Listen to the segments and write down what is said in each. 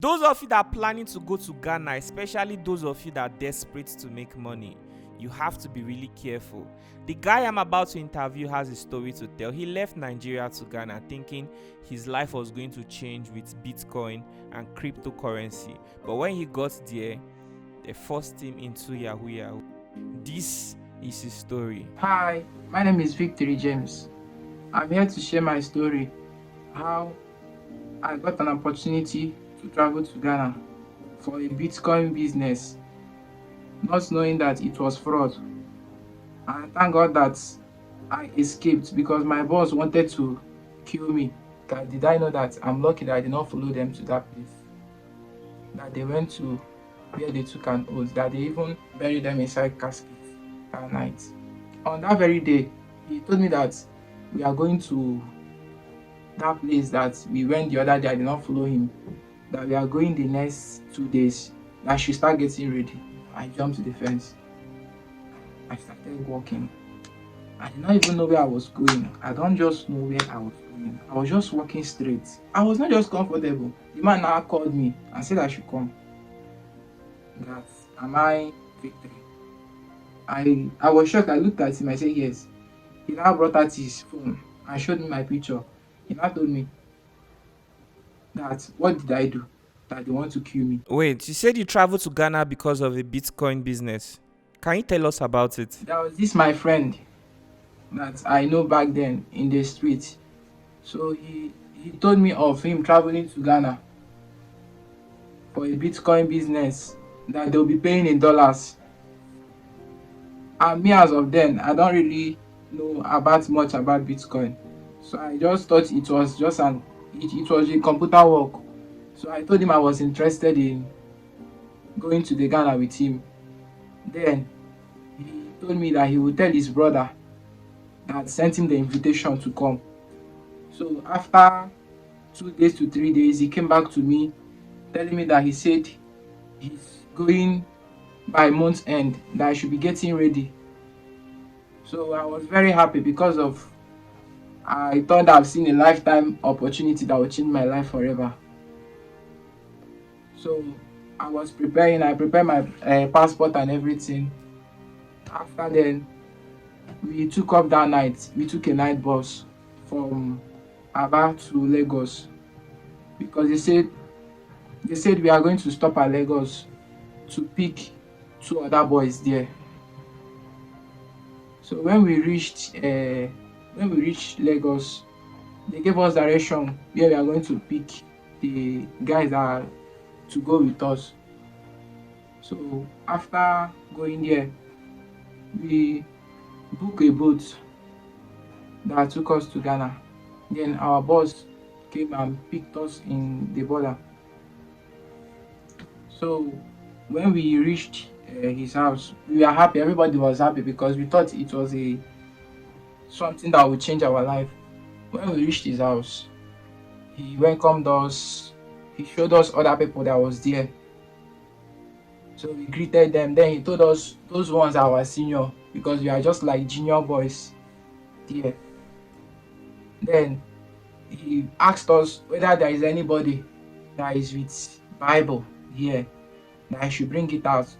Those of you that are planning to go to Ghana, especially those of you that are desperate to make money, you have to be really careful. The guy I'm about to interview has a story to tell. He left Nigeria to Ghana thinking his life was going to change with Bitcoin and cryptocurrency. But when he got there, they forced him into Yahoo Yahoo. This is his story. Hi, my name is Victory James. I'm here to share my story, how I got an opportunity to travel to Ghana for a Bitcoin business, not knowing that it was fraud. And thank God that I escaped because my boss wanted to kill me. Did I know that? I'm lucky that I did not follow them to that place. That they went to where they took an oath, that they even buried them inside caskets that night. On that very day, he told me that we are going to that place that we went the other day. I did not follow him. That we are going the next 2 days. That I should start getting ready. I jumped to the fence. I started walking. I did not even know where I was going. I don't just know where I was going. I was just walking straight. I was not just comfortable. The man now called me and said I should come. That am I Victory? I was shocked. I looked at him. I said yes. He now brought out his phone and showed me my picture. He now told me that what did I do? That they want to kill me. Wait, you said you traveled to Ghana because of a Bitcoin business. Can you tell us about it? There was this my friend that I know back then in the street. So he told me of him traveling to Ghana for a Bitcoin business that they'll be paying in dollars. And me as of then, I don't really know about much about Bitcoin. So I just thought it was just it was a computer work. So I told him I was interested in going to the Ghana with him. Then he told me that he would tell his brother that sent him the invitation to come. So after 2 days to 3 days, he came back to me telling me that he said he's going by month's end, that I should be getting ready. So I was very happy because of I thought I've seen a lifetime opportunity that will change my life forever. So I was preparing. I prepared my passport and everything. After then, we took up that night. We took a night bus from Aba to Lagos because they said we are going to stop at Lagos to pick two other boys there. So when we reached Lagos, they gave us direction where we are going to pick the guys that are to go with us. So after going there, we booked a boat that took us to Ghana. Then our boss came and picked us in the border. So when we reached his house, we were happy. Everybody was happy because we thought it was a something that would change our life. When we reached his house, he welcomed us. He showed us other people that was there. So we greeted them. Then he told us those ones are our senior because we are just like junior boys there. Then he asked us whether there is anybody that is with Bible here, that I should bring it out.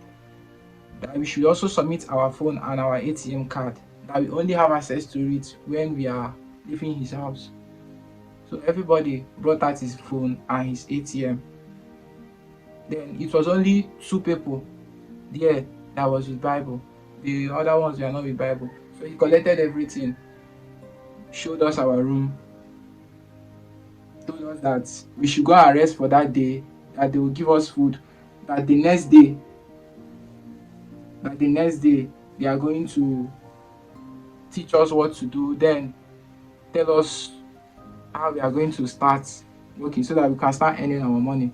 That we should also submit our phone and our ATM card. That we only have access to it when we are leaving his house. So everybody brought out his phone and his ATM. Then it was only 2 people there that was with Bible. The other ones were not with Bible. So he collected everything, showed us our room, told us that we should go and rest for that day, that they will give us food, that the next day they are going to teach us what to do, then tell us how we are going to start working so that we can start earning our money.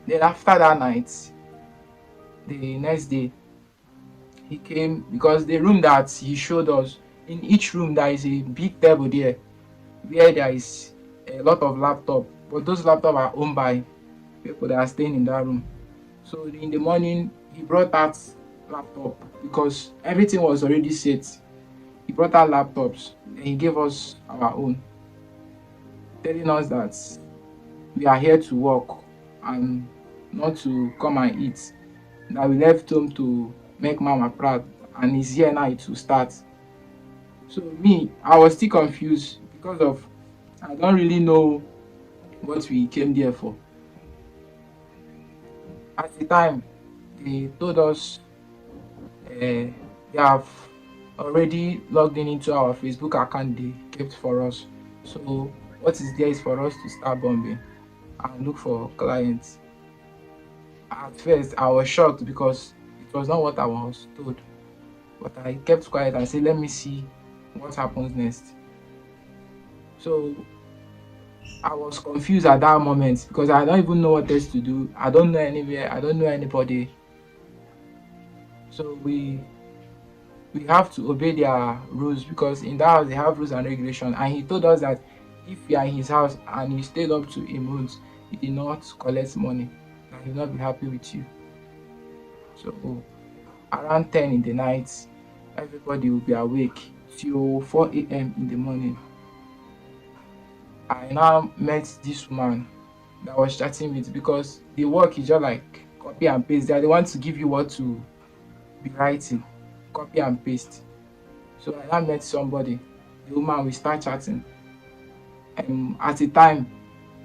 Then after that night, the next day, he came because the room that he showed us, in each room there is a big table there where there is a lot of laptop, but those laptops are owned by people that are staying in that room. So in the morning, he brought out laptop because everything was already set. He brought out laptops and he gave us our own, telling us that we are here to work and not to come and eat. That we left home to make mama proud, and it's here now to start. So me, I was still confused because of I don't really know what we came there for. At the time, they told us they have already logged in into our Facebook account they kept for us. So what is there is for us to start bombing and look for clients. At first, I was shocked because it was not what I was told, but I kept quiet and said, "Let me see what happens next." So I was confused at that moment because I don't even know what else to do. I don't know anywhere. I don't know anybody. So we have to obey their rules because in that house they have rules and regulations. And he told us that if you are in his house and you stayed up to a month, he did not collect money, that he will not be happy with you. So around 10 in the night, everybody will be awake till 4 a.m. in the morning. I now met this woman that I was chatting with because the work is just like copy and paste. They want to give you what to be writing, copy and paste. So I now met somebody, the woman, we start chatting. At the time,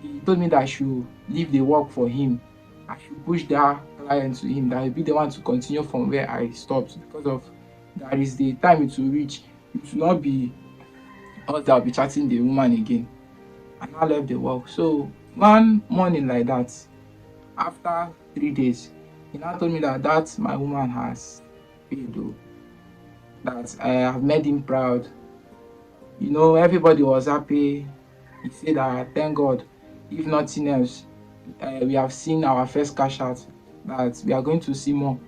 he told me that I should leave the work for him. I should push that client to him, that he'll be the one to continue from where I stopped because of that is the time it will reach. It will not be us that will be chatting the woman again. And I left the work. So one morning like that, after 3 days, he now told me that my woman has paid though, that I have made him proud. Everybody was happy. He said that thank God, if nothing else, we have seen our first cash out, that we are going to see more.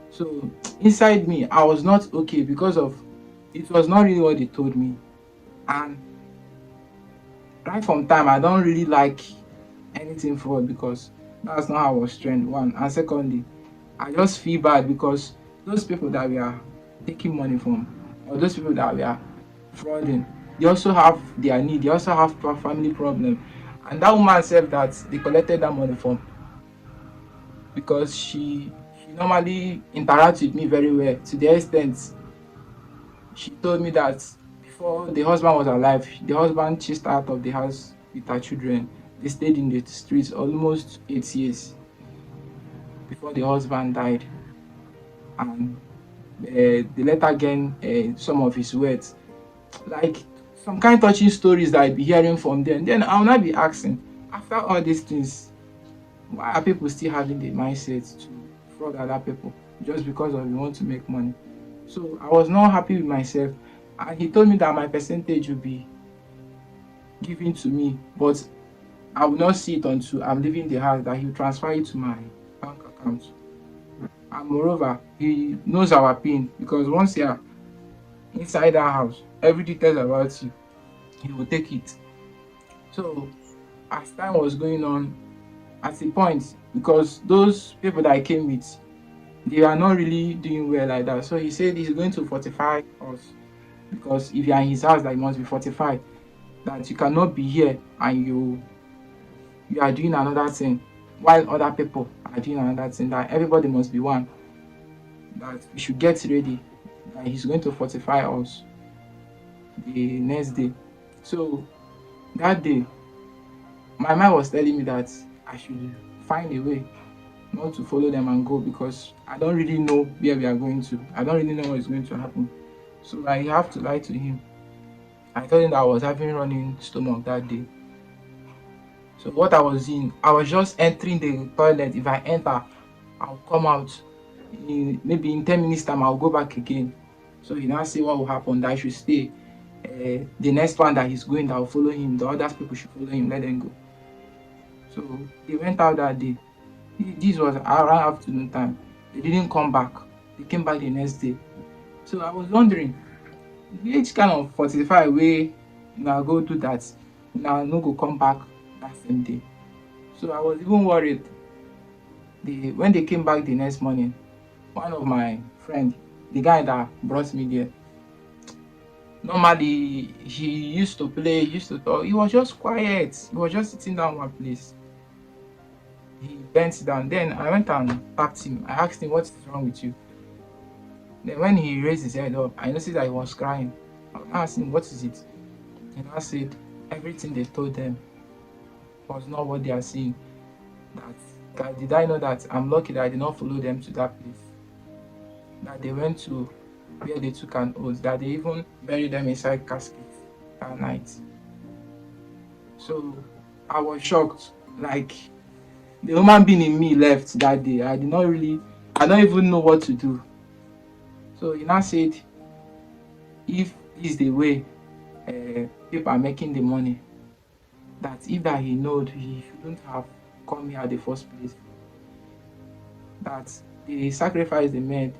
So inside me, I was not okay because of it was not really what they told me. And right from time, I don't really like anything fraud because that's not how I was trained. One, and secondly, I just feel bad because those people that we are taking money from, or those people that we are frauding, they also have their need. They also have family problem. And that woman said that they collected that money from because she normally interacts with me very well, to the extent she told me that before the husband was alive, the husband chased her out of the house with her children. They stayed in the streets almost 8 years before the husband died, and they let her gain some of his wealth. Like some kind of touching stories that I be hearing from them. Then I'll not be asking, after all these things, why are people still having the mindset to fraud other people just because of you want to make money? So I was not happy with myself, and he told me that my percentage would be given to me, but I will not see it until I'm leaving the house, that he'll transfer it to my bank account. And moreover, he knows our PIN because once you're inside that house, every detail about you, he will take it. So as time was going on, at a point, because those people that I came with, they are not really doing well like that. So he said he's going to fortify us because if you are in his house, that you must be fortified, that you cannot be here and you are doing another thing while other people are doing another thing, that everybody must be one, that we should get ready, that he's going to fortify us the next day. So that day, my mind was telling me that I should find a way not to follow them and go because I don't really know where we are going to. I don't really know what is going to happen. So I have to lie to him. I told him that I was having running stomach that day. So what I was in, I was just entering the toilet. If I enter, I'll come out. Maybe in 10 minutes time, I'll go back again. So he now see what will happen, that I should stay. The next one that he's going, that will follow him. The other people should follow him, let them go. So they went out that day. This was around afternoon time. They didn't come back. They came back the next day. So I was wondering, which kind of 45 way now go do that, now no go come back that same day. So I was even worried. When they came back the next morning, one of my friend, the guy that brought me there, normally he used to play, he used to talk. He was just quiet. He was just sitting down one place. He bent down. Then I went and tapped him. I asked him, what is wrong with you? Then when he raised his head up, I noticed that he was crying. I asked him, what is it? And I said, everything they told them was not what they are seeing. Did I know that I'm lucky that I did not follow them to that place? That they went to where they took an oath, that they even buried them inside caskets that night. So I was shocked. Like, the human being in me left that day. I don't even know what to do. So he now said, if this is the way people are making the money, that if that he knowed, he shouldn't have come here at the first place. That the sacrifice they made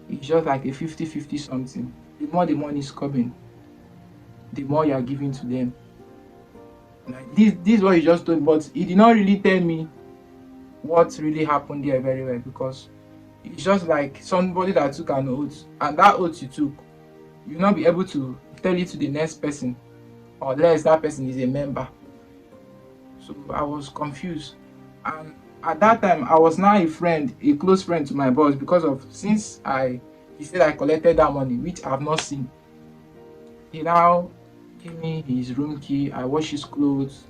is just like a 50-50 something. The more the money is coming, the more you are giving to them. Like this is what he just told, but he did not really tell me what really happened there very well, because it's just like somebody that took an oath, and that oath you took, you'll not be able to tell it to the next person unless that person is a member. So I was confused, and at that time I was now a close friend to my boss, because of since he said I collected that money, which I have not seen. He now gave me his room key. I wash his clothes.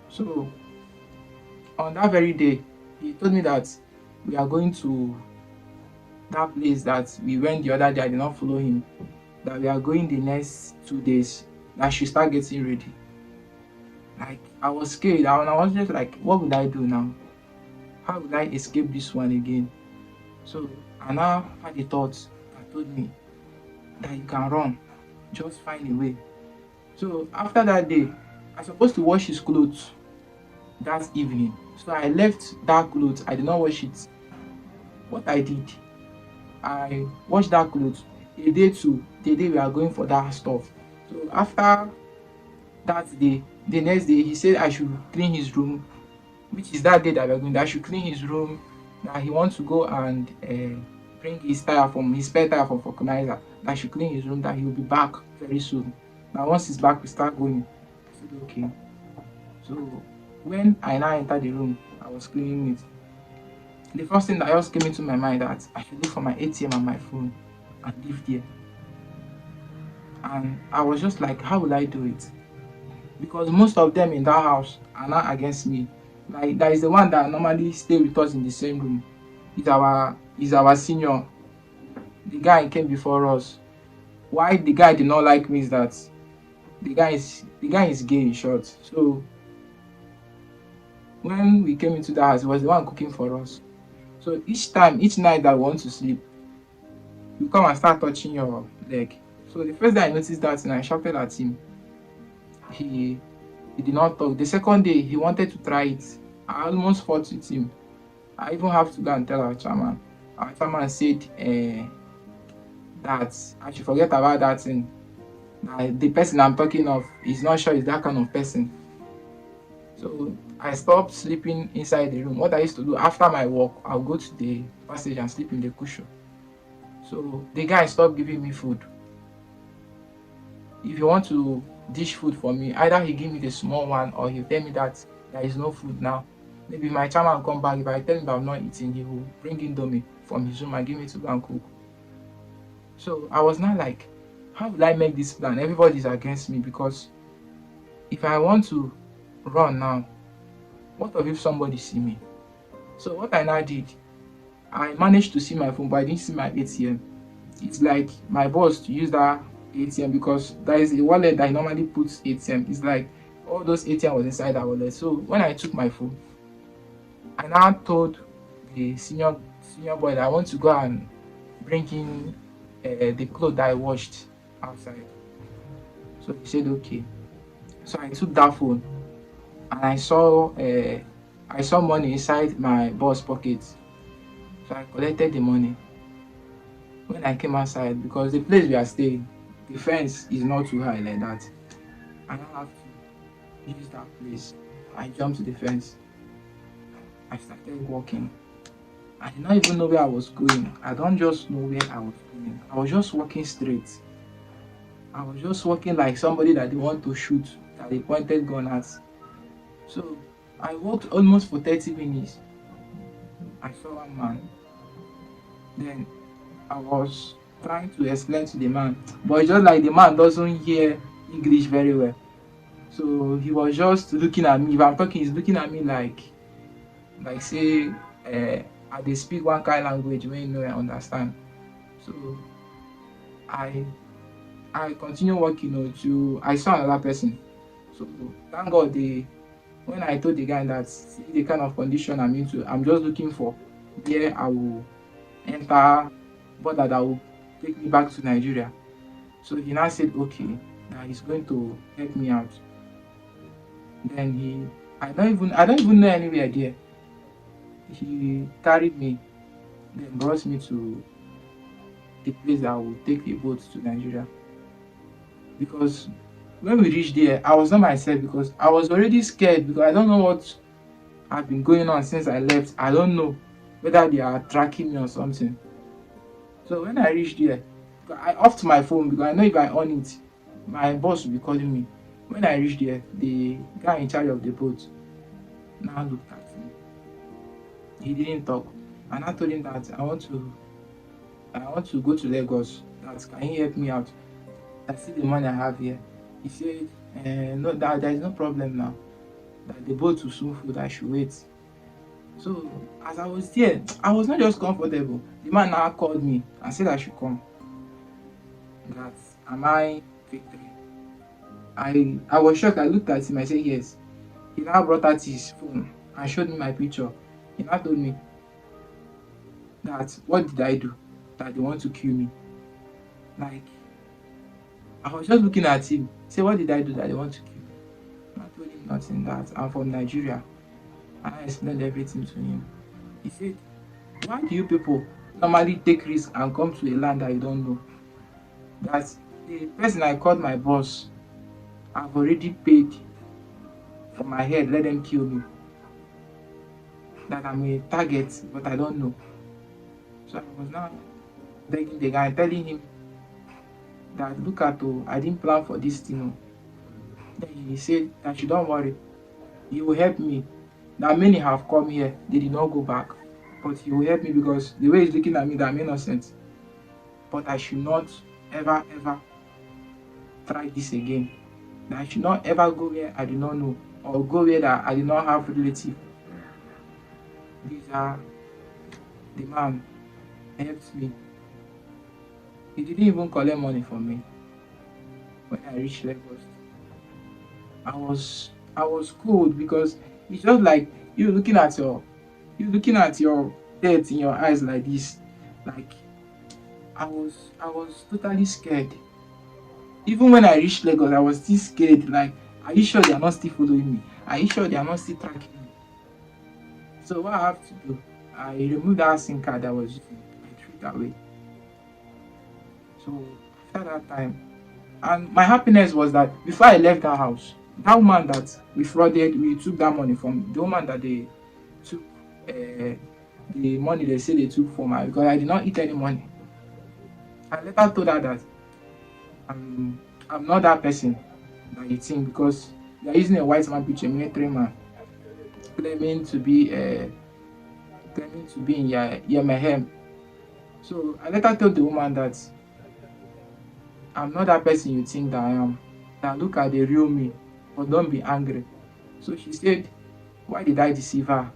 So on that very day, he told me that we are going to that place that we went the other day. I did not follow him. That we are going the next 2 days. That I should start getting ready. Like, I was scared. I was just like, what would I do now? How would I escape this one again? So I now had a thought that told me that you can run. Just find a way. So after that day, I was supposed to wash his clothes that evening. So I left that clothes. I did not wash it. What I did, I washed that clothes a day to the day we are going for that stuff. So after that day, the next day, he said I should clean his room, which is that day that we are going. That I should clean his room. That he wants to go and bring his spare tire from vulcanizer. That I should clean his room. That he will be back very soon. Now once he's back, we start going. I said okay. So when I now entered the room, I was cleaning it. The first thing that just came into my mind that I should look for my ATM and my phone and leave there. And I was just like, how will I do it? Because most of them in that house are not against me. Like, there is the one that normally stay with us in the same room. He's our senior. The guy came before us. Why the guy did not like me is that the guy is gay, in short. So when we came into the house, he was the one cooking for us. So each night that we want to sleep, you come and start touching your leg. So the first day I noticed that, and I shouted at him. He did not talk. The second day he wanted to try it. I almost fought with him. I even have to go and tell our chairman. Our chairman said that I should forget about that thing. The person I'm talking of is not sure is that kind of person. So I stopped sleeping inside the room. What I used to do after my work, I'll go to the passage and sleep in the cushion. So the guy stopped giving me food. If you want to dish food for me, either he give me the small one or he tell me that there is no food now. Maybe my chairman come back. If I tell him that I'm not eating, he will bring Indomie from his room and give me to go and cook. So I was not like, how will I make this plan? Everybody is against me, because if I want to run now, what if somebody see me? So what I now did, I managed to see my phone, but I didn't see my ATM. It's like my boss to use that ATM, because there is a wallet that normally puts ATM. It's like all those ATM was inside that wallet. So when I took my phone, I now told the senior boy that I want to go and bring in the clothes that I washed outside. So he said okay. So I took that phone and I saw money inside my boss pocket. So I collected the money. When I came outside, because the place we are staying, the fence is not too high like that, I don't have to use that place. I jumped to the fence. I started walking. I did not even know where I was going. I don't just know where I was going. I was just walking straight. I was just walking like somebody that they want to shoot, that they pointed gun at. So I walked almost for 30 minutes. I saw one man. Then I was trying to explain to the man, but it's just like the man doesn't hear English very well. So he was just looking at me. If I'm talking, he's looking at me like say I dey speak one kind language wey I understand. So I I continue working till I saw another person. So thank God when I told the guy that see the kind of condition I'm into, I'm just looking for where I will enter border that will take me back to Nigeria. So he now said okay, that he's going to help me out. Then I don't even know anywhere there. He carried me, then brought me to the place that will take the boat to Nigeria. Because when we reached there, I was not myself because I was already scared because I don't know what had been going on since I left. I don't know whether they are tracking me or something. So when I reached there, I off my phone because I know if I on it, my boss will be calling me. When I reached there, the guy in charge of the boat now looked at me. He didn't talk. And I told him that I want to go to Lagos. That can you help me out? I see the money I have here. He said, no, that there is no problem now. That the boat will soon full, that I should wait. So as I was there, I was not just comfortable. The man now called me and said I should come. That am I victory? I was shocked. I looked at him. I said yes. He now brought out his phone and showed me my picture. He now told me that what did I do? That they want to kill me. Like I was just looking at him. Say what did I do that they want to kill me? I told him nothing. That I'm from Nigeria. And I explained everything to him. He said, why do you people normally take risks and come to a land that you don't know? That the person I called my boss, I've already paid for my head, let them kill me. That I'm a target, but I don't know. So I was now begging the guy, telling him that look at I didn't plan for this thing. Then he said that you don't worry, he will help me. Now many have come here, they did not go back. But he will help me because the way he's looking at me, that I'm innocent. But I should not ever try this again. That I should not ever go where I do not know or go where that I do not have relative. These are the man helped me. He didn't even collect money from me. When I reached Lagos, I was cold because it's just like you looking at your death in your eyes like this. Like I was totally scared. Even when I reached Lagos, I was still scared. Like, are you sure they are not still following me? Are you sure they are not still tracking me? So what I have to do, I removed that SIM card that was using. I threw it away. So after that time, and my happiness was that before I left that house, that woman that we took that money from, the woman that they took the money they say they took from her because I did not eat any money. I later told her that I'm not that person that you think because they're using a white man picture, military man, claiming to be in Yemehem. So I later told the woman that I'm not that person you think that I am. That look at the real me, but don't be angry. So she said, why did I deceive her?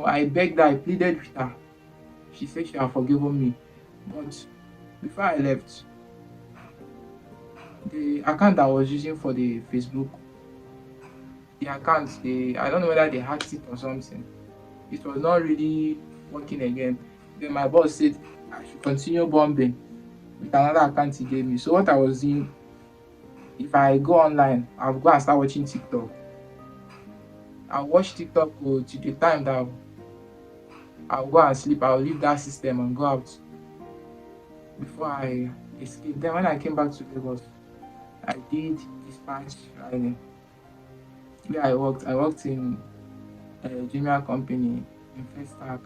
I begged her, I pleaded with her. She said she had forgiven me. But before I left, the account I was using for the Facebook, the account, I don't know whether they hacked it or something. It was not really working again. Then my boss said I should continue bombing with another account he gave me. So what I was doing, if I go online, I'll go and start watching TikTok. I'll watch TikTok to the time that I'll go and sleep. I'll leave that system and go out before I escape. Then when I came back to Lagos, I did dispatch riding. Where I worked in a junior company in First Tag.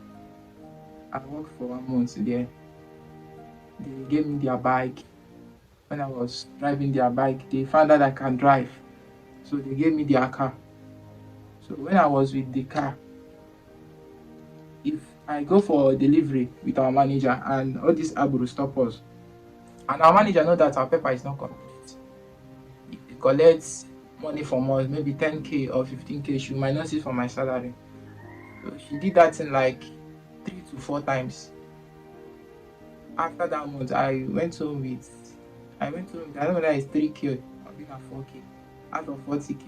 I worked for 1 month there. They gave me their bike. When I was driving their bike, they found out I can drive. So they gave me their car. So when I was with the car, if I go for delivery with our manager and all this abu will stop us, and our manager know that our paper is not complete, if they collect money from us, maybe 10k or 15k, she might not see from my salary. So she did that in like 3 to 4 times. After that month, I went home with, I don't know whether it's 3k or maybe 4k out of 40k.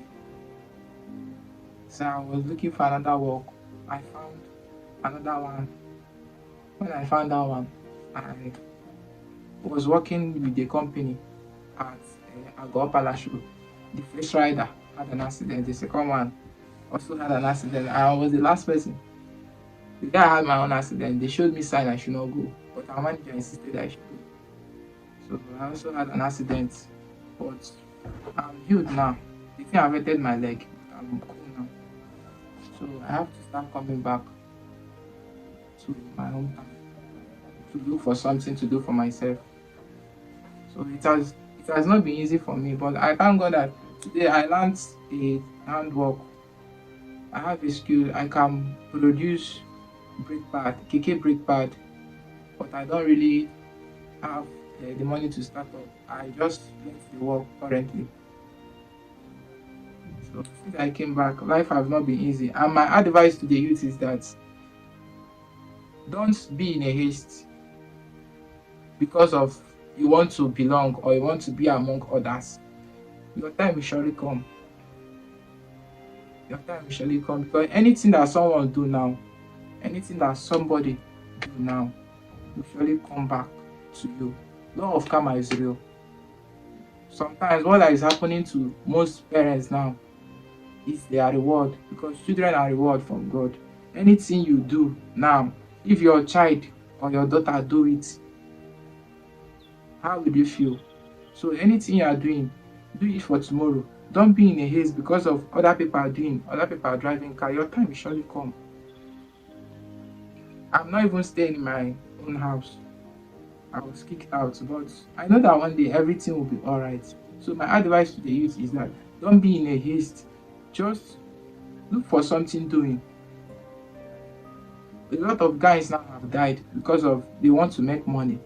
So I was looking for another work. I found another one. When I found that one, I was working with the company at Agopalash. The first rider had an accident. The second one also had an accident. I was the last person. The guy had my own accident. They showed me sign I should not go, but our manager insisted I should go. So I also had an accident, but I'm healed now. The thing affected my leg. I'm cool now. So I have to start coming back to my hometown to look for something to do for myself. So it has not been easy for me, but I thank God that today I learned a handwork. I have a skill. I can produce brake pad, KK brake pad, but I don't really have the money to start up. I just get the work currently. So since I came back, life has not been easy. And my advice to the youth is that don't be in a haste because of you want to belong or you want to be among others. Your time will surely come. Your time will surely come, because anything that someone do now, anything that somebody do now will surely come back to you. Law of karma is real. Sometimes what is happening to most parents now is their reward, because children are reward from God. Anything you do now, if your child or your daughter do it, how will you feel? So anything you are doing, do it for tomorrow. Don't be in a haste because of other people are doing, other people are driving car. Your time will surely come. I'm not even staying in my own house. I was kicked out, but I know that one day everything will be alright. So my advice to the youth is that don't be in a haste. Just look for something doing. A lot of guys now have died because of they want to make money.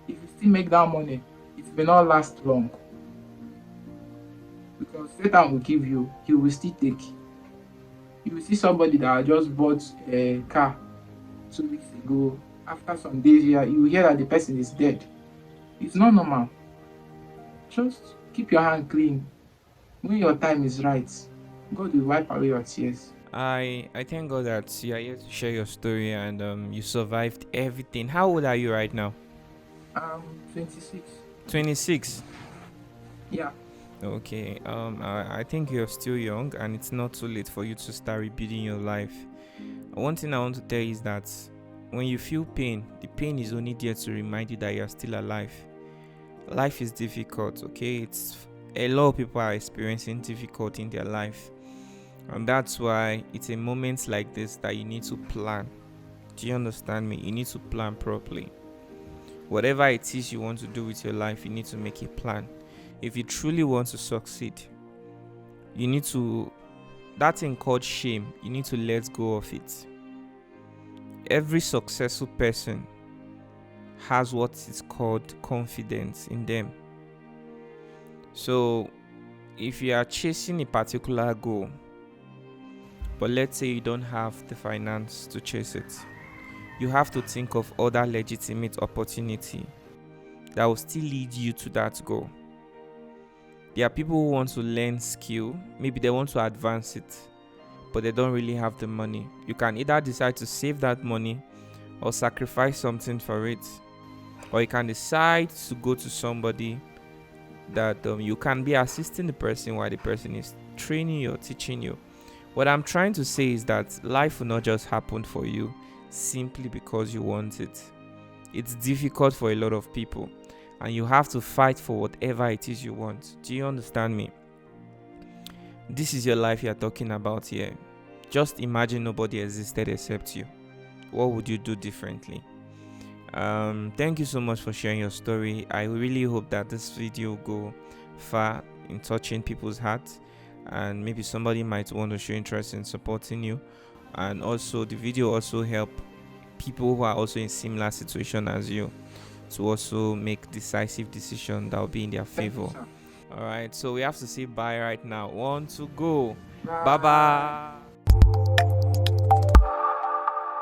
If you still make that money, it may not last long. Because Satan will give you, he will still take. You will see somebody that just bought a car 2 weeks ago. After some days, you will hear that the person is dead. It's not normal. Just keep your hand clean. When your time is right, God will wipe away your tears. I thank God that you are here to share your story and you survived everything. How old are you right now? 26. 26. Yeah. Okay. I think you're still young and it's not too late for you to start rebuilding your life. One thing I want to tell you is that when you feel pain, the pain is only there to remind you that you're still alive. Life is difficult, okay? It's a lot of people are experiencing difficulty in their life. And that's why it's in moments like this that you need to plan. Do you understand me? You need to plan properly. Whatever it is you want to do with your life, you need to make a plan. If you truly want to succeed, you need to, that thing called shame, you need to let go of it. Every successful person has what is called confidence in them. So if you are chasing a particular goal, but let's say you don't have the finance to chase it, you have to think of other legitimate opportunity that will still lead you to that goal. There are people who want to learn skill, maybe they want to advance it, but they don't really have the money. You can either decide to save that money or sacrifice something for it, or you can decide to go to somebody that you can be assisting the person while the person is training you or teaching you. What I'm trying to say is that life will not just happen for you simply because you want it. It's difficult for a lot of people, and you have to fight for whatever it is you want. Do you understand me? This is your life you're talking about here. Just imagine nobody existed except you. What would you do differently? Thank you so much for sharing your story. I really hope that this video will go far in touching people's hearts. and maybe somebody might want to show interest in supporting you. And also the video also help people who are also in similar situation as you to also make decisive decision that will be in their Thank you, favor. sir. All right, so we have to say bye right now. 1, 2, go. Bye. Bye bye.